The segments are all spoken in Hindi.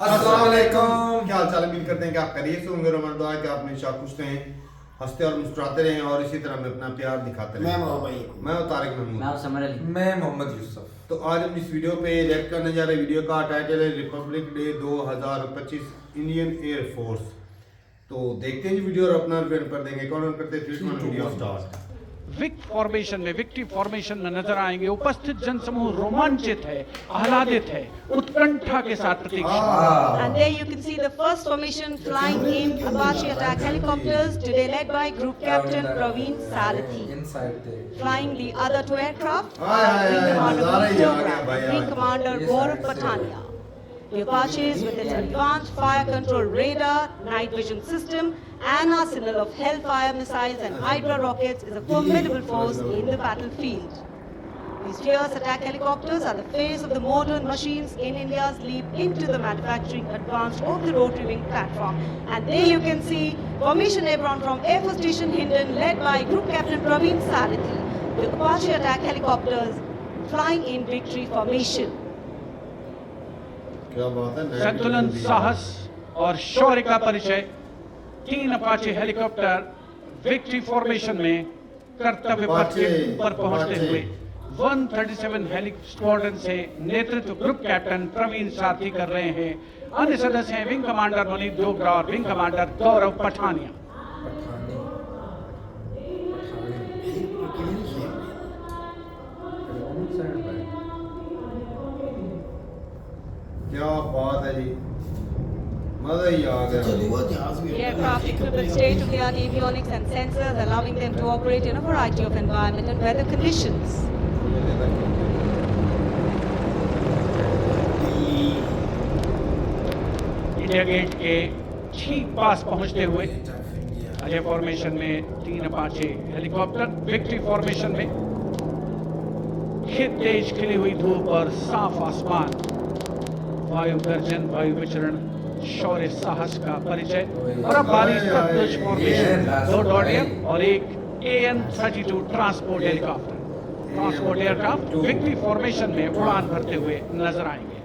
अस्सलाम वालेकुम। क्या हाल चाल है? उम्मीद करते हैं कि आप खैरियत से होंगे। रोमन दुआ है कि आप हमेशा खुश रहें, हंसते और मुस्कुराते रहें और इसी तरह में अपना प्यार दिखाते रहें। मैं हूं तारिक महमूद। मैं समर अली। मैं मोहम्मद यूसुफ। तो आज हम इस वीडियो पे रिएक्ट करने जा रहे हैं। वीडियो का टाइटल है Republic day 2025 Indian air force. तो देखते हैं जी वीडियो और अपना रिव्यू कर देंगे। कौन करते हैं? 3 2 वीडियो स्टार्ट। विक्ट्री फॉर्मेशन में नजर आएंगे। उपस्थित जनसमूह रोमांचित है, आह्लादित है, उत्कंठा के साथ प्रतीक्षा। And there you can see the first formation flying in Apache attack helicopters, today led by Group Captain Praveen Sarathi. Flying the other two aircraft are Wing Commander Gupta and Wing Commander Gaurav Patania. The Apaches, with its advanced fire control radar, night vision system, and arsenal of Hellfire missiles and Hydra rockets, is a formidable force in the battlefield. These fierce attack helicopters are the face of the modern machines in India's leap into the manufacturing advance of the rotary wing platform. And there you can see Formation Airborne from Air Force Station Hindon, led by Group Captain Praveen Sarathi, with Apache attack helicopters flying in victory formation. क्या बात है? संतुलन, साहस और शौर्य का परिचय। 3 अपाचे हेलीकॉप्टर विक्ट्री फॉर्मेशन में कर्तव्य पथ के ऊपर पहुंचते हुए 137 हेली स्क्वाड्रन से नेतृत्व ग्रुप कैप्टन प्रवीण सारथी कर रहे हैं। अन्य सदस्य हैं विंग कमांडर मनीष डोगरा और विंग कमांडर गौरव पठानिया। क्या बात है जी, मजा ही आ गया। The aircraft equipped with state-of-the-art avionics and sensors, allowing them to operate in a variety of environment and weather conditions. India Gate के ठीक पास पहुंचते हुए अजय फॉर्मेशन में 3 अपाचे हेलीकॉप्टर विक्ट्री फॉर्मेशन में तेज खिली हुई धूप और साफ आसमान, वायु गर्जन, वायु विचरण, शौर्य साहस का परिचय। और अब बारी सतलुज फॉर्मेशन, 2 डॉर्नियर और एक AN-32 transport aircraft victory formation में उड़ान भरते हुए नजर आएंगे।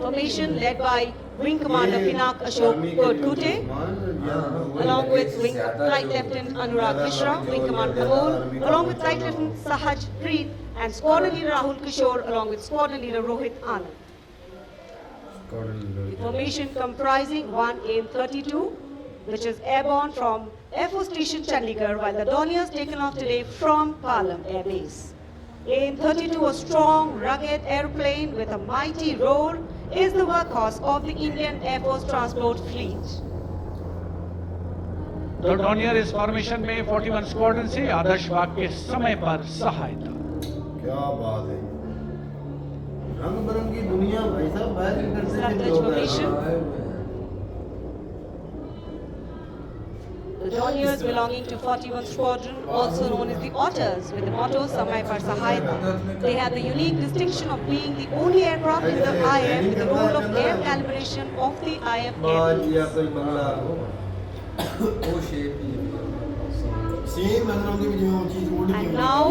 Formation led by Wing Commander Pinak Ashok Kodkute, along with Wing Flight Lieutenant Anurag Mishra, Wing Commander Kamol, along with Flight Lieutenant Sahaj Preet, and Squadron Leader Rahul Kishore, along with Squadron Leader Rohit Anand. The formation comprising one AN-32, which is airborne from Air Force Station Chandigarh, while the Dorniers taken off today from Palam Air Base. AN-32, a strong, rugged airplane with a mighty roar, is the workhorse of the Indian Air Force transport fleet. तो डॉर्नियर इस फॉर्मेशन में 41 स्क्वाड्रन से आदर्श वाग के समय पर सहायता। क्या बात है, रंग बिरंगी दुनिया भाई साहब। Satluj formation. The Dorniers belonging to 41 Squadron, also known as the Otters, with the motto Samay Par Sahayata. They have the unique distinction of being the only aircraft in the IF with the role of air calibration of the IF बाज Air या Base. कोई बंगला। And now,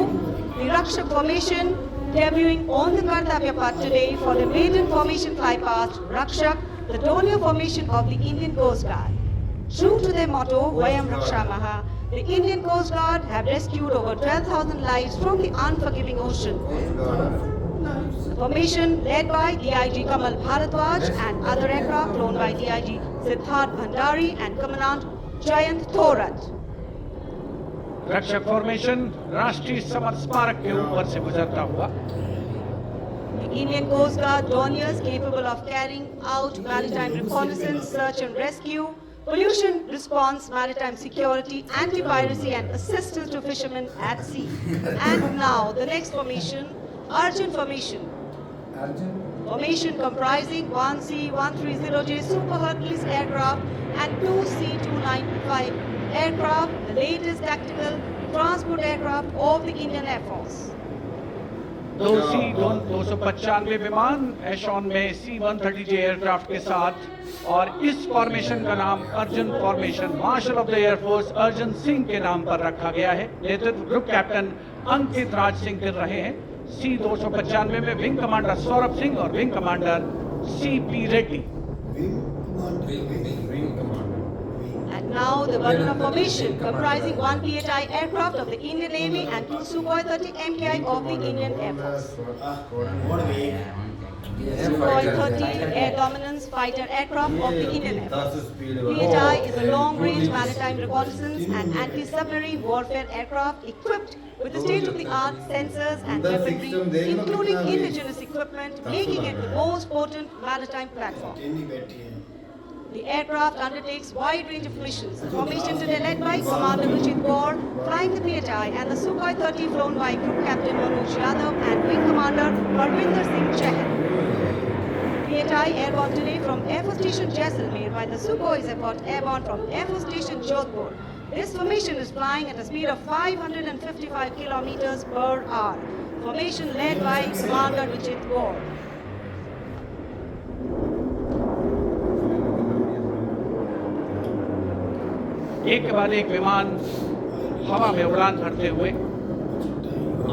the Rakshak formation debuting on the Kartavya Path today for the maiden formation flypast, Rakshak, the Dornier formation of the Indian Coast Guard. True to their motto, Vayam Rakshamaha, the Indian Coast Guard have rescued over 12,000 lives from the unforgiving ocean. The formation led by DIG Kamal Bharadwaj and other aircraft flown by DIG Siddharth Bhandari and Commandant Jayant Thorat. रक्षक फॉर्मेशन राष्ट्रीय समर स्मारक के ऊपर से गुजरता हुआ। The Indian Coast Guard Dorniers capable of carrying out maritime reconnaissance, search and rescue, pollution response, maritime security, anti-piracy and assistance to fishermen at sea. And now the next formation, Arjun formation. Formation comprising 1 C-130J Super Hercules aircraft and 2 C-295 aircraft, the latest tactical transport aircraft of the Indian Air Force. 295 विमान एशॉन में C-130J एयरक्राफ्ट के साथ। और इस फॉर्मेशन का नाम Arjun formation marshal of the air force Arjun Singh के नाम पर रखा गया है। नेतृत्व ग्रुप कैप्टन अंकित राज सिंह कर रहे हैं। C-295 में विंग कमांडर सौरभ सिंह और wing commander C.P. Reddy. Wing commander. And now the Varuna formation, comprising one PHI aircraft of the Indian Navy and two Sukhoi 30 MKI of the Indian Air Force. Sukhoi 30 air dominance fighter aircraft of the Indian Air Force. 10 speed PHI is a long-range maritime reconnaissance and anti-submarine warfare aircraft equipped with the state-of-the-art sensors and weaponry, including indigenous equipment, making it the most potent maritime platform. The aircraft undertakes wide range of missions. The formation today led by Commander Ruchit Kaur, flying the PHI, and the Sukhoi 30 flown by Group Captain Manoj Yadav and Wing Commander Parvinder Singh Chahal. PHI airborne today from Air Force Station Jaisalmer, while the Sukhoi is airborne from Air Force Station Jodhpur. This formation is flying at a speed of 555 kilometers per hour. Formation led by Commander Ruchit Kaur. एक के बाद एक विमान हवा में उड़ान भरते हुए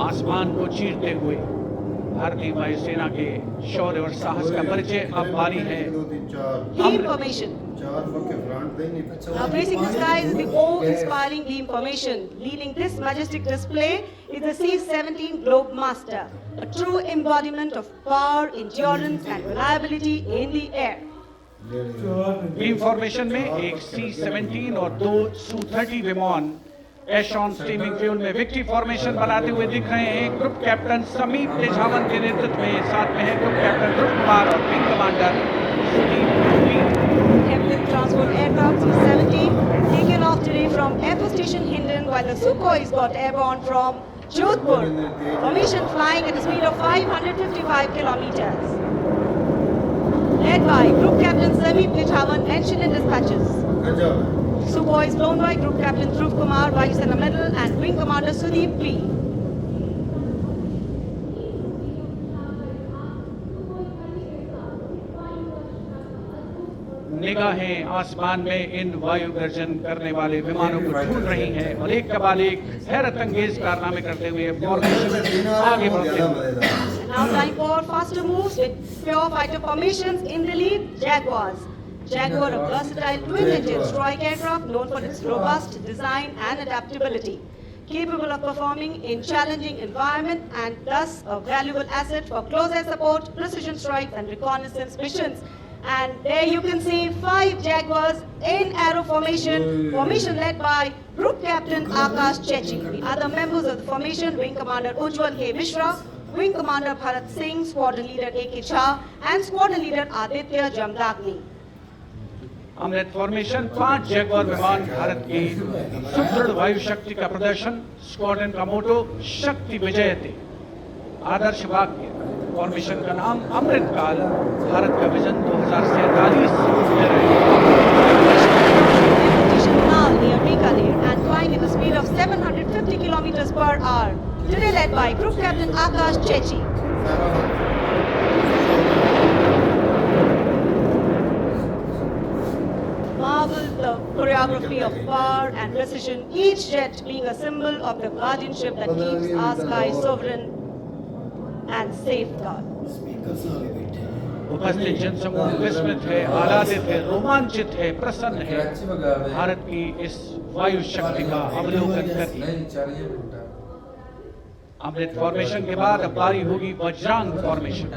आसमान को चीरते हुए भारतीय वायुसेना के शौर्य और साहस का परिचय अब बारी है। Beam formation. Now facing the sky is the awe-inspiring beam formation. Leading this majestic display is the C-17 Globemaster, a true embodiment of power, endurance and reliability in the air. Beam formation में एक C-17 और दो Su-30 विमान एशॉन स्टीमिंग फ्यूल में विक्ट्री फॉर्मेशन बनाते हुए दिख रहे हैं। ग्रुप कैप्टन समीप तेजावन के नेतृत्व में साथ में है ग्रुप कैप्टन ध्रुव कुमार और wing commander Sudeep. Heavily transport aircraft C-17 taken off today from Air Force Station Hindon, while the Sukhois got airborne from Jodhpur. Formation flying at a speed of 555 kilometers. Led by Group Captain Sameep Nithawan, Ensign and Dispatches. Sukhois flown by Group Captain Dhruv Kumar, Vayusena Medal, and Wing Commander Sudeep P. निगाहें आसमान में इन वायु गर्जन करने वाले विमानों को ढूंढ रही हैं और एक के बाद एक हैरत अंगेज कारनामे करते हुए फॉर्मेशन आगे बढ़ते हैं। Now time for faster moves with pure fighter formations. In the lead, Jaguars. Jaguar, a versatile twin-engine strike aircraft known for its robust design and adaptability, capable of performing in challenging environment and thus a valuable asset for close air support, precision strikes and reconnaissance missions. And there you can see 5 Jaguars in arrow formation, formation led by Group Captain Akash Chechi. The other members of the formation, Wing Commander Ujjwal K. Mishra, Wing Commander Bharat Singh, Squadron Leader A.K. Jha, and Squadron Leader Aditya Jamdagni. Amrit formation 5 Jaguar विमान भारत की सुदृढ़ वायु शक्ति का प्रदर्शन। स्क्वाड्रन का मोटो शक्ति विजयते। आदर्श वाक्य फॉर्मेशन का नाम अमृत काल। भारत का vision 2047 Near Bikaner and flying at a speed of 750 kilometers per hour. Today led by Group Captain Akash Chechi. Marvel the choreography of power and precision, each jet being a symbol of the guardianship that keeps our sky sovereign and safeguard. उपस्थित जनसमूह विस्मित है, आह्लादित है, रोमांचित है, प्रसन्न है भारत की इस वायु शक्ति का अवलोकन करके। अमृत फॉर्मेशन के बाद अब बारी होगी Vajrang formation.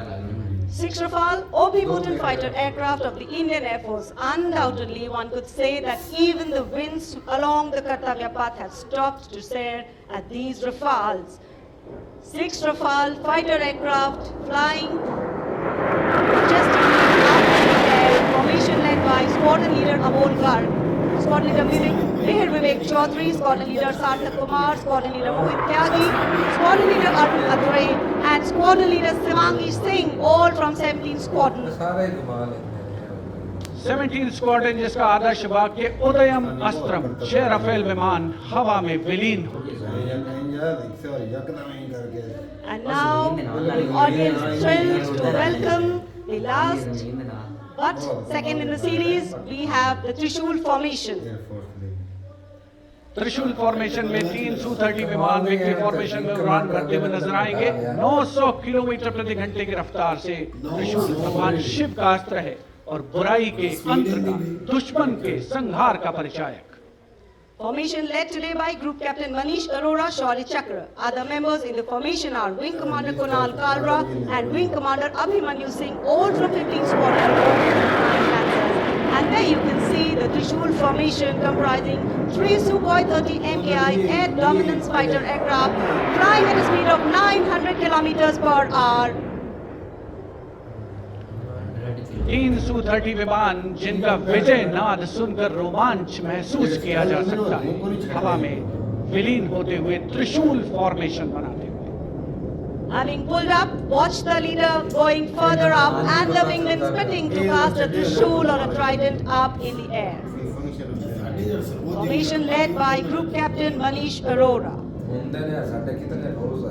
6 Rafale OP-Bhutan fighter aircraft of the Indian Air Force. Undoubtedly, one could say that even the winds along the Kartavya path have stopped to stare at these Rafales. 6 Rafale fighter aircraft flying majestically up in the air. Formation led by Squadron Leader Amol Garg, Squadron Leader Mihir Vivek Chaudhary, Squadron Leader Sarthak Kumar, Squadron Leader Mohit Tyagi, Squadron Leader Arun Athare, and Squadron Leader Sivangi Singh, all from 17 Squadron. 17 squadron जिसका आदर्श वाक्य उदयम अस्त्रम। 6 राफेल विमान हवा में विलीन हो गए। And now the audience thrilled to welcome the last but second in the series. We have the Trishul formation. त्रिशूल फॉर्मेशन में 3 Su-30 विमान विक्ट्री फॉर्मेशन में उड़ान भरते हुए नजर आएंगे। 900 किलोमीटर प्रति घंटे की रफ्तार से त्रिशूल भगवान शिव का अस्त्र है और बुराई के अंत का, दुश्मन के संहार का परिचायक। Formation led today by Group Captain Manish Arora, Shaurya Chakra. Other members in the formation are Wing Commander Kunal Kalra and Wing Commander Abhimanyu Singh, all from 15th Squadron of 9 Lancers. And there you can see the Trishul formation comprising 3 Sukhoi 30 MKI air dominance fighter aircraft flying at a speed of 900 kilometers per hour. 3 Su-30 विमान जिनका विजय नाद सुनकर रोमांच महसूस किया जा सकता है, हवा में विलीन होते हुए त्रिशूल फॉर्मेशन बनाते हुए। Having pulled up, watch the leader going further up and the wingmen spitting to cast a Trishul or a trident up in the air. Formation led by Group Captain Manish Arora. ਹੁੰਦੇ ਨੇ ਸਾਡੇ ਕਿਤਨੇ ਰੋਜ਼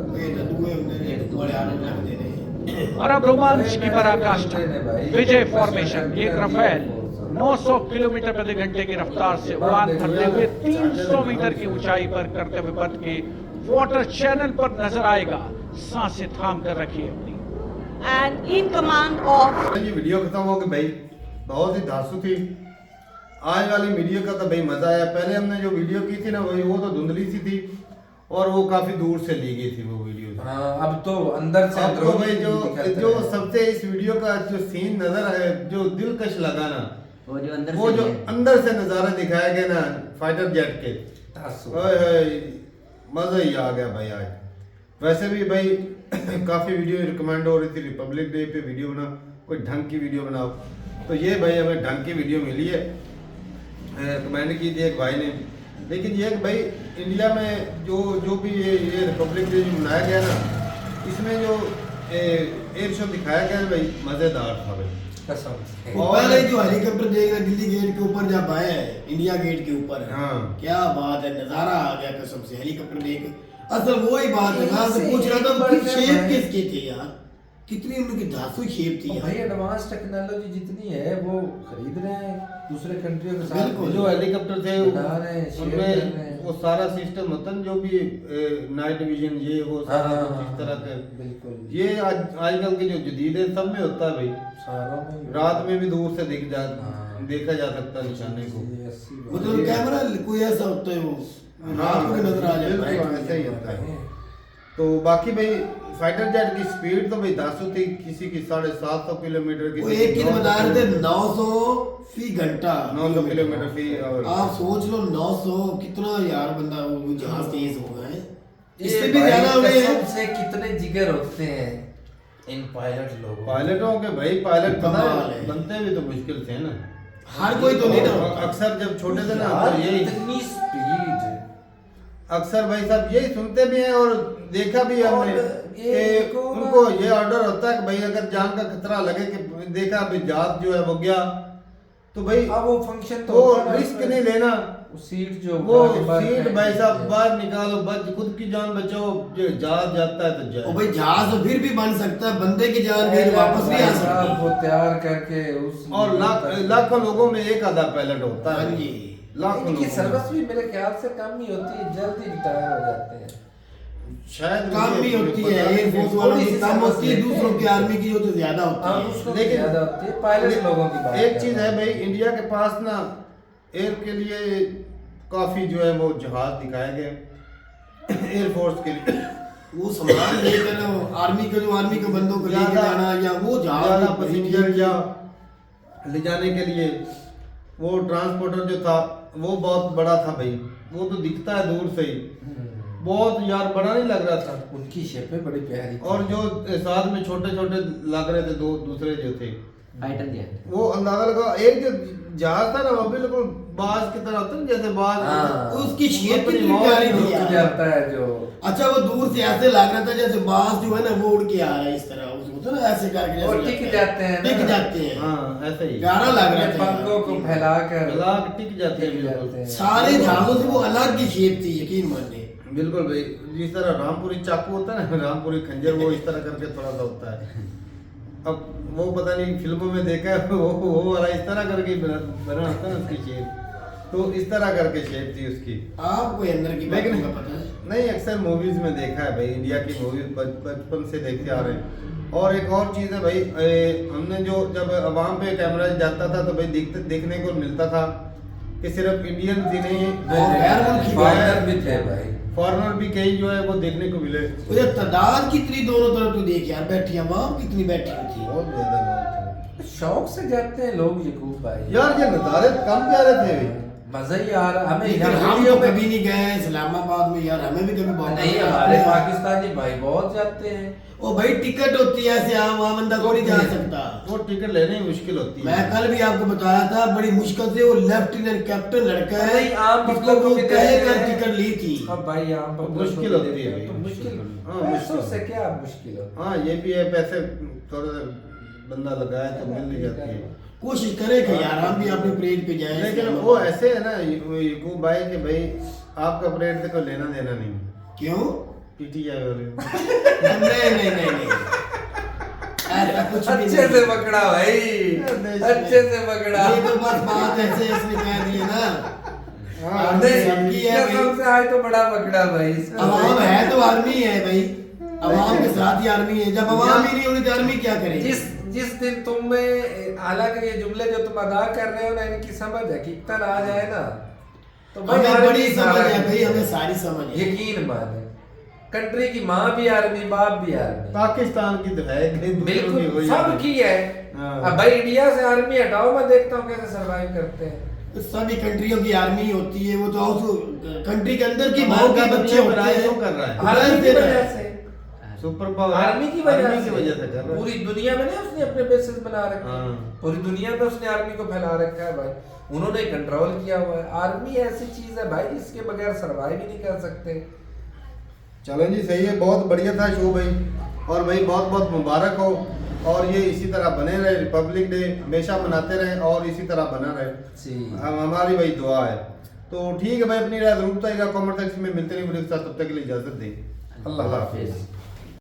और अब रोमांच की पराकाष्ठा, विजय फॉर्मेशन एक रफेल 900 किलोमीटर प्रति घंटे की रफ्तार से उड़ान भरते हुए 300 मीटर की ऊंचाई पर करते हुए पथ के वाटर चैनल पर नजर आएगा। सांसें थाम कर रखिए अपनी। And in command of ये वीडियो खत्म हो गई भाई, बहुत ही धांसू थी आज वाली वीडियो का। तो भाई मजा आया। पहले हमने जो वीडियो की थी ना वही, वो तो धुंधली सी थी और वो काफी दूर से ली गई थी वो वीडियो। हाँ, अब तो अंदर से अब तो भाई जो सबसे इस वीडियो का जो सीन नजर है, जो दिलकश लगा ना, वो जो अंदर से नजारा दिखाया गया ना फाइटर जेट के, मजा ही आ गया भाई आज। वैसे भी भाई काफी वीडियो रिकमेंड हो रही थी रिपब्लिक डे पे वीडियो बना, कोई ढंग की वीडियो बनाओ। तो ये भाई हमें ढंग की वीडियो मिली है, रिकमेंड की थी एक भाई ने। लेकिन ये भाई इंडिया में जो भी ये रिपब्लिक डे जो मनाया गया ना, इसमें जो एयर शो दिखाया गया भाई मजेदार था भाई कसम से। और पहले जो हेलीकॉप्टर देख रहे दिल्ली गेट के ऊपर जब आए हैं, इंडिया गेट के ऊपर, हाँ क्या बात है, नजारा आ गया कसम से। हेलीकॉप्टर देख असल वही बात है, मैं से पूछ रहा था कि शेप किसकी थी यार, कितनी उनकी धांसू शेप थी भाई। यार। एडवांस टेक्नोलॉजी जितनी है वो खरीद रहे हैं दूसरे कंट्रियों के साथ। बिल्कुल। जो हेलीकॉप्टर थे बना रहे हैं, शेयर कर रहे हैं। उनमें वो सारा सिस्टम होता है जो भी नाइट विजन ये वो सारा कुछ इस तरह के, बिल्कुल ये आजकल के जो जदीद है सब में होता है भाई। सारों में रात में भी दूर से हाँ। देखा जा सकता है निशाने को। मतलब कैमरा कोई ऐसा होता है वो रात को नजर आ जाता है। बिल्कुल ऐसा ही होता है। तो बाकी भाई फाइटर जेट की स्पीड तो भाई 10 थी, किसी की 750 किलोमीटर वो की, एक ही बता रहे थे 900 फी घंटा 900 किलोमीटर फी आवर। आप सोच लो 900 कितना यार बंदा वो जहाज तेज होगा है, ये इससे भी भाई ज्यादा हुए हैं। कसम से कितने जिगर होते हैं इन पायलट लोगों। पायलटों के भाई पायलट पता कमाल है है। बनते भी तो मुश्किल थे ना, हर कोई तो नहीं ना। अक्सर जब छोटे थे ना यार, तो यही इतनी स्पीड। अक्सर भाई साहब यही सुनते भी हैं और देखा भी है हमने ये कि उनको ये ऑर्डर होता है कि भाई अगर जान का खतरा लगे कि देखा अभी जहाज जो है वो गया तो भाई अब वो फंक्शन तो वो होता है ना रिस्क उसमें। नहीं लेना। वो सीट जो वो बार सीट फेंक भाई साहब देते हैं। बाहर निकालो, बच खुद की जान बचाओ, जो जहाज जाता है तो ओ जाए। भाई जहाज तो फिर भी बन सकता है, बंदे की जान भी वापस नहीं आ भाई साहब सकती। वो तैयार करके उस और लाखों लोगों में एक आधा पायलट होता है। हाँ जी। लाखों इनकी लोगों में। सर्विस भी मेरे ख्याल से कम ही होती है, जल्दी रिटायर हो जाते हैं। शायद काम भी होती है, एयरफोर्स वालों की कम होती है, दूसरों की आर्मी की जो तो ज्यादा हाँ, होती है। उसको लेकिन- ज्यादा होती है, पायलट लोगों की बात एक कर चीज रहा है हूं। भाई, इंडिया के पास ना एयर के लिए काफी जो है वो जहाज दिखाए गए एयरफोर्स के लिए। वो सामान लेकर आर्मी के जो आर्मी के बंदों को लेकर जाना या वो ज्यादा जहाज पैसेंजर या ले जाने के लिए वो ट्रांसपोर्टर जो था वो बहुत बड़ा था भाई। वो तो दिखता है दूर से ही, बहुत यार बड़ा नहीं लग रहा था। उनकी शेपें बड़ी प्यारी थी। और जो साथ में छोटे छोटे लग रहे थे दो दूसरे जो थे फाइटर जेट, वो अंदाजा लगा। एक जो जहाज था ना वो बिल्कुल बाज की तरह होता है ना, जैसे बाज हाँ। उसकी शेप अपनी कितनी मौत प्यारी रुक थी रुक यार। जाता है जो। अच्छा वो दूर से ऐसे लग रहा था जैसे बाज जो है ना वो उड़ के आ रहा है इस तरह, उसको तो ना ऐसे करके जैसे और लगता टिक है। जाते हैं ना। टिक जाते हैं। हाँ ऐसे ही प्यारा लग रहा अपने था पंखों को यार। फैलाकर लाख टिक जाते हैं टिक बिल्कुल। जाते हैं। सारे जहाजों से वो अलग की शेप थी, यकीन मानिए। बिल्कुल भाई, जिस तरह रामपुरी चाकू होता है ना, रामपुरी खंजर, वो इस तरह करके थोड़ा सा होता है। अब वो पता नहीं फिल्मों में देखा है वो वाला इस तरह करके बना होता है ना उसकी शेप। तो इस तरह करके शेप थी उसकी। आपको अंदर की लेकिन बातों का पता है? नहीं, अक्सर मूवीज में देखा है भाई, इंडिया की मूवीज बचपन से देखते आ रहे हैं। और एक और चीज़ है भाई, हमने जो जब अवाम पे कैमरा जाता था तो भाई देखने को मिलता था कि सिर्फ इंडियन ही नहीं, फॉरेनर भी थे भाई, फॉरेनर भी कई जो है वो देखने को मिले। मुझे तादाद कितनी दोनों तरफ तू देख यार, बैठी अवाम कितनी बैठी हुई थी। बहुत ज्यादा लोग थे शौक से जाते हैं लोग यकूब भाई यार, ये नज़ारे कम प्यारे थे भाई। मजा ही आ रहा हमें लेकिन यहाँ हम वीडियो तो में। कभी नहीं गए इस्लामाबाद में यार, हमें भी कभी बहुत नहीं, हमारे पाकिस्तानी भाई बहुत जाते हैं। ओ भाई टिकट होती है ऐसे आम बंदा को नहीं जा सकता। वो टिकट लेने ही मुश्किल होती है। मैं कल भी आपको बताया था, बड़ी मुश्किल से वो लेफ्टिनेंट कैप्टन लड़का है, नहीं, आम जिसको पब्लिक को वो भी कह देते कर हैं। टिकट ली थी। अब भाई यहाँ पर मुश्किल होती है भाई, तो मुश्किल। हाँ, पैसों मुश्किल। से क्या मुश्किल होता हाँ, ये भी है, पैसे थोड़ा बंदा लगाए तो मिल ही जाती है। कोशिश करे कि यार हम भी अपने परेड पे जाए। लेकिन वो ऐसे है ना यकूब भाई कि भाई आपका परेड से कोई लेना देना नहीं। क्यों? पीटीआई वाले नहीं ऐसा कुछ भी अच्छे नहीं। से पकड़ा भाई, अच्छे से पकड़ा। ये तो बस बात ऐसे इसने कह दी है ना। हाँ, आर्मी नहीं, सबकी है भाई। कसम से आज तो बड़ा पकड़ा भाई। अवाम है तो आर्मी है भाई, अवाम के साथ ही आर्मी है। जब अवाम ही नहीं होगी तो आर्मी क्या करेगी? जिस दिन तुम में, हालांकि ये जुमले जो तुम अदा कर रहे हो ना, इनकी समझ हकीकतन आ जाए ना तो भाई हमें बड़ी आर्मी समझ सारा है भाई, हमें सारी समझ है। यकीन माने, कंट्री की माँ भी आर्मी, बाप भी आर्मी, पाकिस्तान की तो है बिल्कुल सबकी है। हाँ। अब भाई इंडिया से आर्मी हटाओ, मैं देखता हूँ कैसे सरवाइव करते हैं। तो सभी कंट्रियों की आर्मी होती है, वो तो कंट्री के अंदर की हमारे माँ के का बच्चे बच्चे होते हैं। क्यों कर रहा है? आर्मी की वजह से, सुपर पावर आर्मी की वजह से से कर रहा है। पूरी दुनिया में नहीं उसने अपने बेसिस बना रखे हैं। हाँ। पूरी दुनिया में उसने आर्मी को फैला रखा है भाई, उन्होंने कंट्रोल किया हुआ है। आर्मी ऐसी चीज है भाई जिसके बगैर सरवाइव ही नहीं कर सकते। चलो जी, सही है, बहुत बढ़िया था शो भाई। और भाई बहुत बहुत मुबारक हो, और ये इसी तरह बने रहे, रिपब्लिक डे हमेशा मनाते रहे और इसी तरह बना रहे, जी। हमारी भाई दुआ है। तो ठीक है भाई, अपनी राय जरूर बताइएगा कमेंट सेक्शन में। मिलते नहीं वीडियो के साथ, तब तक के लिए इजाजत दें। अल्लाह हाफिज।